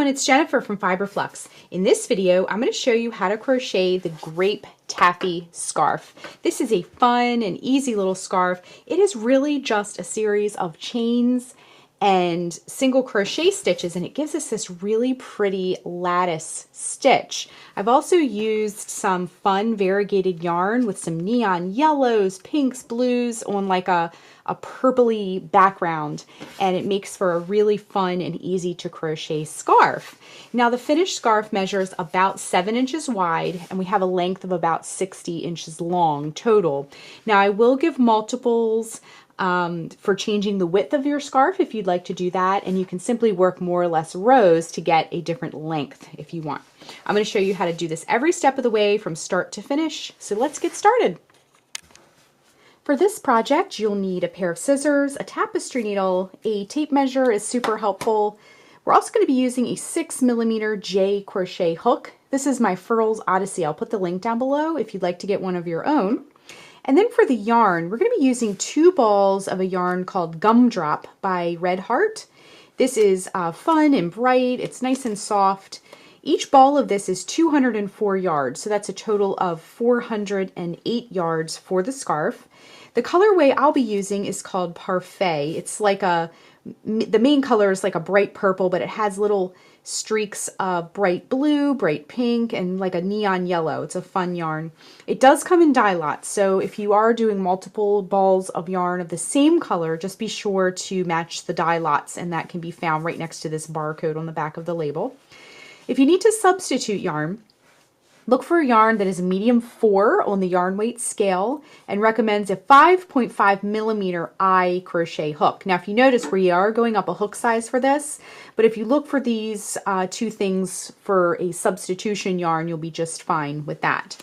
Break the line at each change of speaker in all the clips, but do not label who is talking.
everyone, it's Jennifer from Flux. In this video, I'm going to show you how to crochet the Grape Taffy Scarf. This is a fun and easy little scarf. It is really just a series of chains and single crochet stitches, and it gives us this really pretty lattice stitch. I've also used some fun variegated yarn with some neon yellows, pinks, blues on like a purpley background, and it makes for a really fun and easy to crochet scarf. Now the finished scarf measures about 7 inches wide, and we have a length of about 60 inches long total. Now I will give multiples for changing the width of your scarf if you'd like to do that, and you can simply work more or less rows to get a different length if you want. I'm going to show you how to do this every step of the way from start to finish, so let's get started. For this project, you'll need a pair of scissors, a tapestry needle, a tape measure is super helpful. We're also going to be using a 6mm J crochet hook. This is my Furls Odyssey. I'll put the link down below if you'd like to get one of your own. And then for the yarn, we're going to be using 2 balls of a yarn called Gumdrop by Red Heart. This is fun and bright. It's nice and soft. Each ball of this is 204 yards, so that's a total of 408 yards for the scarf. The colorway I'll be using is called Parfait. It's like the main color is like a bright purple, but it has little streaks of bright blue, bright pink, and like a neon yellow. It's a fun yarn. It does come in dye lots, so if you are doing multiple balls of yarn of the same color, just be sure to match the dye lots, and that can be found right next to this barcode on the back of the label. If you need to substitute yarn, look for a yarn that is a medium 4 on the yarn weight scale and recommends a 5.5mm I crochet hook. Now, if you notice, we are going up a hook size for this, but if you look for these 2 things for a substitution yarn, you'll be just fine with that.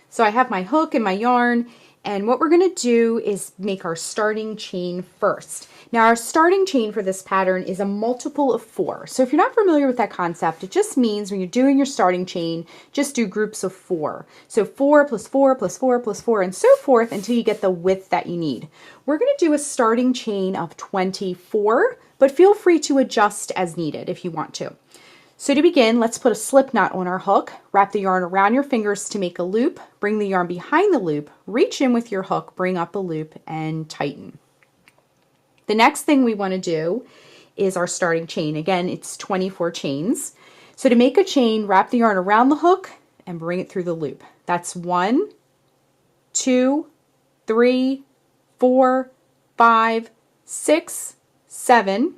So I have my hook and my yarn, and what we're going to do is make our starting chain first. Now our starting chain for this pattern is a multiple of 4. So if you're not familiar with that concept, it just means when you're doing your starting chain, just do groups of 4. So 4 plus 4 plus 4 plus 4 and so forth until you get the width that you need. We're going to do a starting chain of 24, but feel free to adjust as needed if you want to. So to begin, let's put a slip knot on our hook, wrap the yarn around your fingers to make a loop, bring the yarn behind the loop, reach in with your hook, bring up a loop, and tighten. The next thing we want to do is our starting chain. Again, it's 24 chains. So to make a chain, wrap the yarn around the hook and bring it through the loop. That's 1, 2, 3, 4, 5, 6, 7,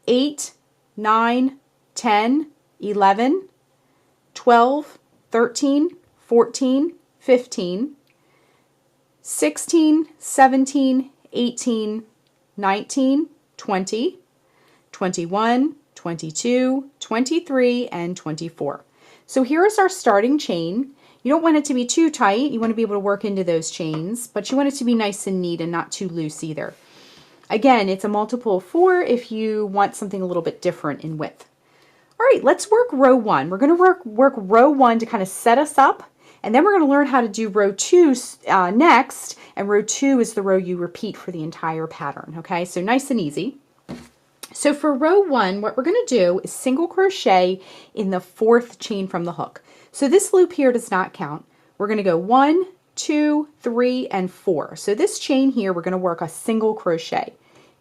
8, 9, 10, 11, 12, 13, 14, 15, 16, 17, 18, 19, 20, 21, 22, 23, and 24. So here is our starting chain. You don't want it to be too tight. You want to be able to work into those chains, but you want it to be nice and neat and not too loose either. Again, it's a multiple of 4 if you want something a little bit different in width. All right, let's work row 1. We're going to work row 1 to kind of set us up, and then we're going to learn how to do row 2 next, and row 2 is the row you repeat for the entire pattern, okay? So nice and easy. So for row 1, what we're going to do is single crochet in the 4th chain from the hook. So this loop here does not count. We're going to go 1, 2, 3, and 4. So this chain here, we're going to work a single crochet.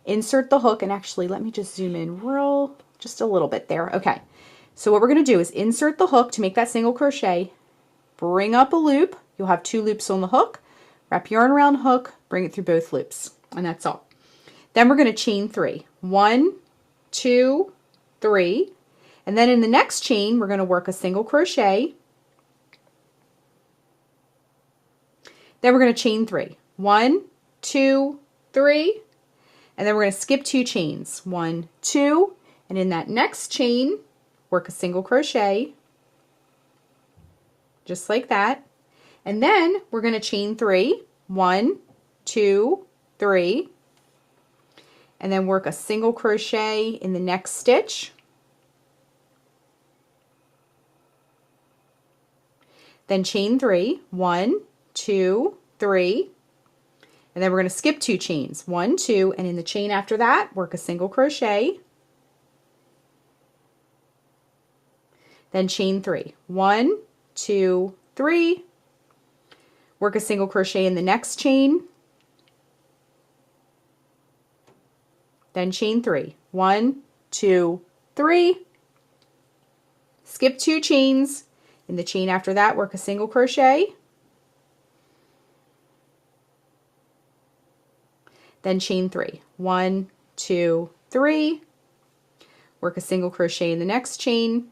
Insert the hook, and actually let me just zoom in just a little bit there. Okay, so what we're going to do is insert the hook to make that single crochet, bring up a loop. You'll have 2 loops on the hook, wrap yarn around the hook, bring it through both loops, and that's all. Then we're going to chain 3. 1, 2, 3, and then in the next chain we're going to work a single crochet. Then we're going to chain 3. 1, 2, 3, and then we're going to skip 2 chains. 1, 2, and in that next chain work a single crochet, just like that. And then we're going to chain 3. 1, 2, 3, and then work a single crochet in the next stitch. Then chain 3. 1, 2, 3, and then we're going to skip 2 chains. 1, 2, and in the chain after that, work a single crochet. then chain 3. 1, 2, 3. Work a single crochet in the next chain, then chain 3. 1, 2, 3. Skip 2 chains. In the chain after that, work a single crochet, then chain 3. 1, 2, 3. Work a single crochet in the next chain.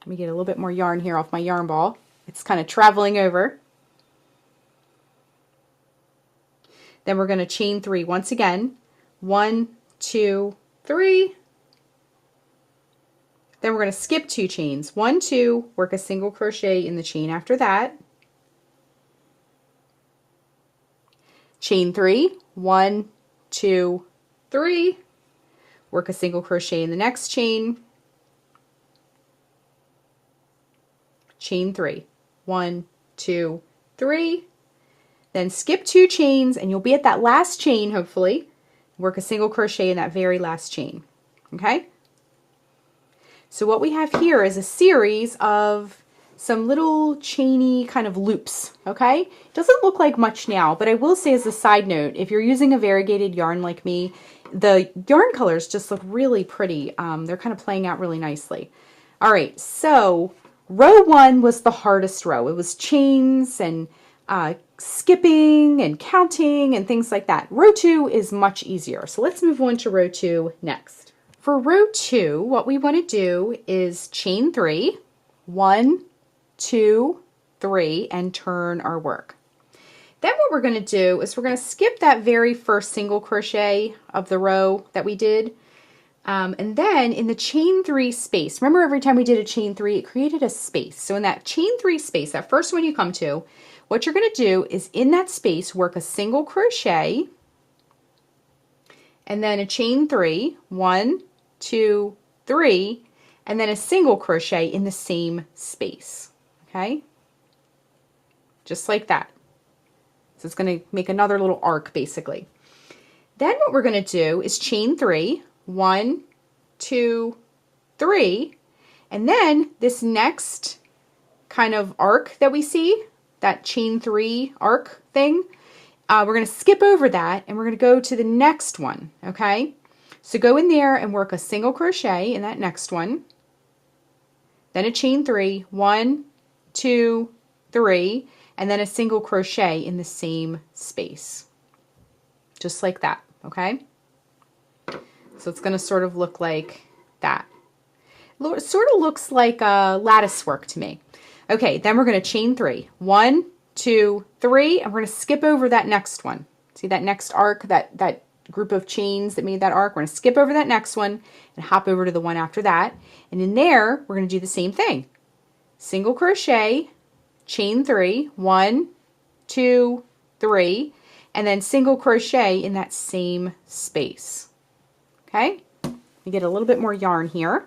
Let me get a little bit more yarn here off my yarn ball. It's kind of traveling over. Then we're going to chain 3 once again. 1, 2, 3. Then we're going to skip 2 chains. 1, 2, work a single crochet in the chain after that. Chain 3, 1, 2, 3. Work a single crochet in the next chain. Chain 3, 1, 2, 3. Then skip 2 chains and you'll be at that last chain hopefully. Work a single crochet in that very last chain. Okay? So what we have here is a series of some little chainy kind of loops, okay? It doesn't look like much now, but I will say as a side note, if you're using a variegated yarn like me, the yarn colors just look really pretty. They're kind of playing out really nicely. All right, so row 1 was the hardest row. It was chains and skipping and counting and things like that. Row 2 is much easier. So let's move on to row 2 next. For row 2, what we want to do is chain 3, 1, 2, 3, and turn our work. Then what we're going to do is we're going to skip that very first single crochet of the row that we did. And then in the chain 3 space, remember every time we did a chain 3, it created a space. So in that chain 3 space, that first one you come to, what you're going to do is in that space, work a single crochet, and then a chain 3, 1, 2, 3, and then a single crochet in the same space. Okay? Just like that. So it's going to make another little arc basically. Then what we're going to do is chain 3, 1, 2, 3, and then this next kind of arc that we see, that chain 3 arc thing, we're going to skip over that and we're going to go to the next one, okay? So go in there and work a single crochet in that next one, then a chain 3, 1, 2, 3, and then a single crochet in the same space. Just like that, okay? So it's going to sort of look like that. It sort of looks like a lattice work to me. Okay, then we're going to chain 3. 1, 2, 3, and we're going to skip over that next one. See that next arc, that group of chains that made that arc? We're going to skip over that next one and hop over to the one after that. And in there, we're going to do the same thing. Single crochet, chain 3, 1, 2, 3, and then single crochet in that same space. Okay, we get a little bit more yarn here.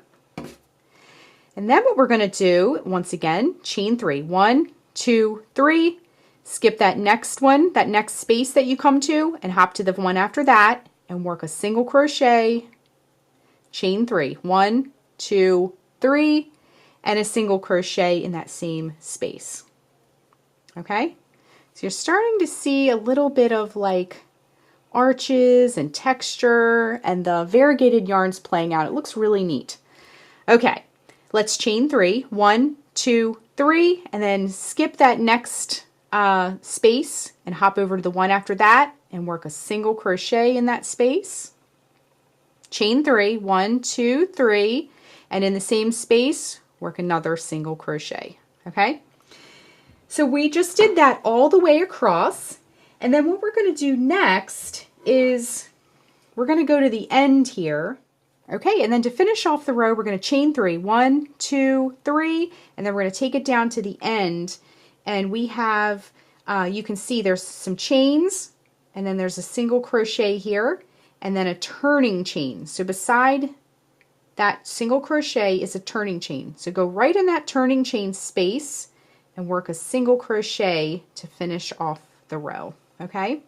And then what we're going to do, once again, chain 3, 1, 2, 3, skip that next one, that next space that you come to, and hop to the one after that, and work a single crochet, chain 3, 1, 2, 3, and a single crochet in that same space. Okay, so you're starting to see a little bit of like arches and texture and the variegated yarns playing out. It looks really neat. Okay, let's chain 3, 1, 2, 3, and then skip that next space and hop over to the one after that and work a single crochet in that space. Chain 3, 1, 2, 3, and in the same space, work another single crochet. Okay, so we just did that all the way across. And then what we're going to do next is we're going to go to the end here. Okay, and then to finish off the row, we're going to chain 3, 1, 2, 3, and then we're going to take it down to the end. And we have, you can see there's some chains, and then there's a single crochet here, and then a turning chain. So beside that single crochet is a turning chain. So go right in that turning chain space and work a single crochet to finish off the row. Okay,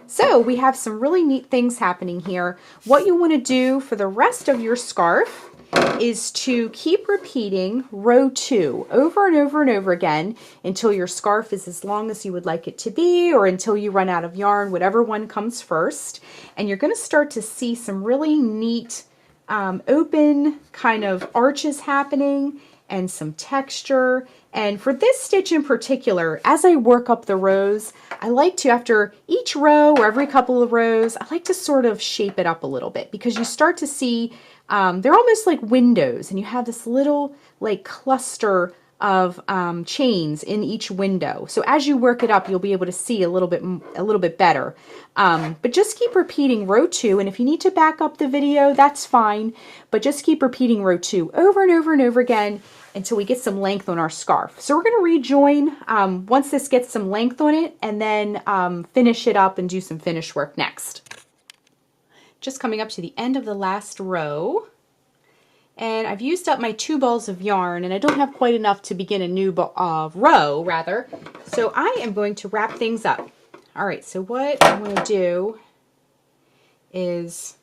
so we have some really neat things happening here. What you want to do for the rest of your scarf is to keep repeating row 2 over and over and over again until your scarf is as long as you would like it to be, or until you run out of yarn, whatever one comes first. And you're going to start to see some really neat open kind of arches happening and some texture. And for this stitch in particular, as I work up the rows, I like to, after each row or every couple of rows, I like to sort of shape it up a little bit, because you start to see they're almost like windows, and you have this little like cluster of chains in each window. So as you work it up, you'll be able to see a little bit better. But just keep repeating row 2, and if you need to back up the video, that's fine. But just keep repeating row 2 over and over and over again until we get some length on our scarf. So we're going to rejoin once this gets some length on it, and then finish it up and do some finish work next. Just coming up to the end of the last row, and I've used up my 2 balls of yarn, and I don't have quite enough to begin a new row, rather. So I am going to wrap things up. All right, so what I'm going to do is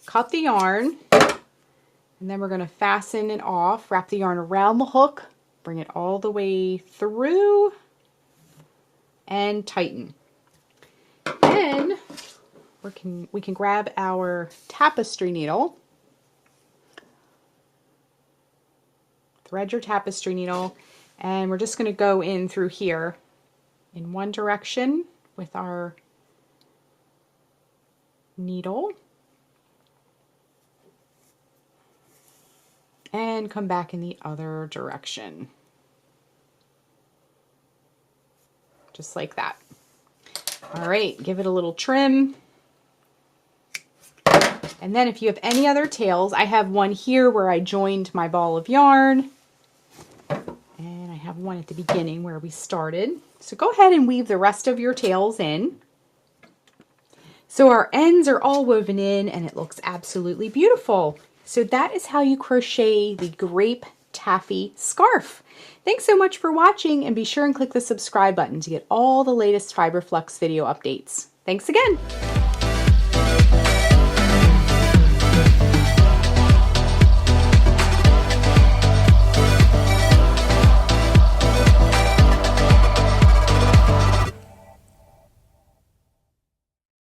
cut the yarn, and then we're going to fasten it off, wrap the yarn around the hook, bring it all the way through, and tighten. Then we can grab our tapestry needle, thread your tapestry needle, and we're just going to go in through here in one direction with our needle and come back in the other direction, just like that. All right, give it a little trim. And then if you have any other tails, I have one here where I joined my ball of yarn, and I have one at the beginning where we started. So go ahead and weave the rest of your tails in. So our ends are all woven in, and it looks absolutely beautiful. So that is how you crochet the Grape Taffy Scarf. Thanks so much for watching, and be sure and click the subscribe button to get all the latest Fiber Flux video updates. Thanks again.